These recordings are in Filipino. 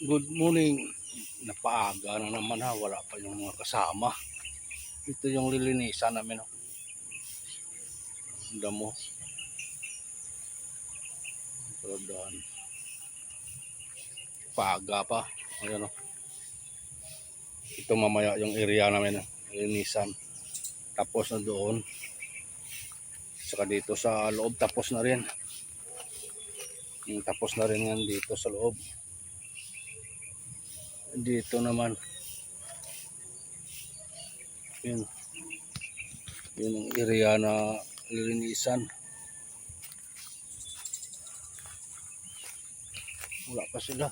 Good morning. Napaaga na naman ha. Wala pa yung mga kasama. Ito yung lilinisan namin. Ang damo. Pagdaan. Paaga pa. Ayan o. Ito mamaya yung area namin. Lilinisan. Tapos na doon. Saka dito sa loob. Tapos na rin. Tapos na rin yan dito sa loob. Dito naman. Yun. Yun ang area na lilinisan. Wala pa sila.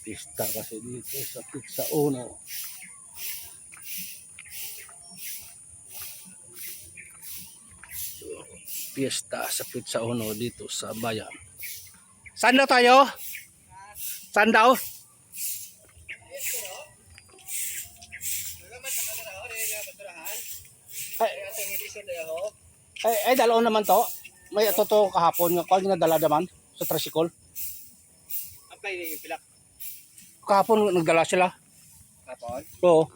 Pista kasi dito sa Pizza Uno. Pista sa Pizza Uno dito sa bayan. Saan daw tayo? Saan daw? Ay, dalaw naman to. May ito kahapon yung kung nadala naman sa tricycle. Apay yung pilak. Kahapon nagdala sila. Kapon? Oo.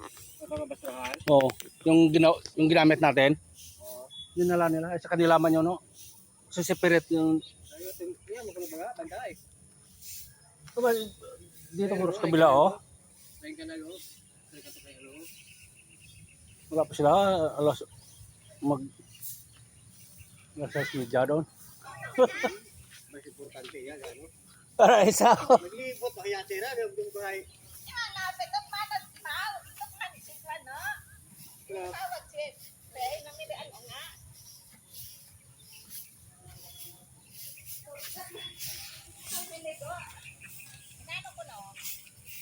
Mga basurahan? Oo. Yung ginamit natin. Oo. Yun nala nila. Sa kanila man yun, no? Sa separate yung... Ayun, yan, magkano ba? Banda eh. Dito ko sa kabila, oh. Ayun ka na loob. Ayun ka sa loob. Wala pa sila. Alas... Nasa media doon. Mas importante yan, ano? Para isa. Naglibot, kaya tira, yung bahay. Yan, napit ang manag tao. Ito ka ni Sikla, no? Tawag siya. Kaya namilian o nga. Sabi nito, inano ko no?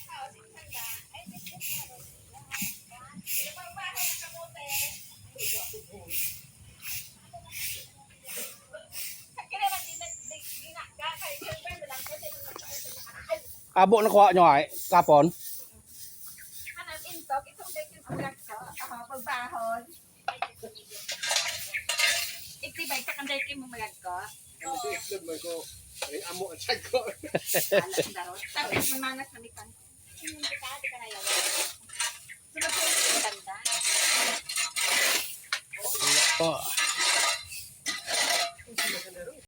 Tao, Sikla. Ay, Sikla. Ito pang bahay na kamote. Abo na kuha nyo ay. Kapon. Hanap intok, itong dekin ang ko. Ako, pagbahon. Iktibay, kakang dekin mo malag ko. Ano si Islog, may ko, rin amo at sag ko. Alas daro. Tapos mamanas na mikan. Hindi ka na yawa. Sunod ko yung ganda. Po.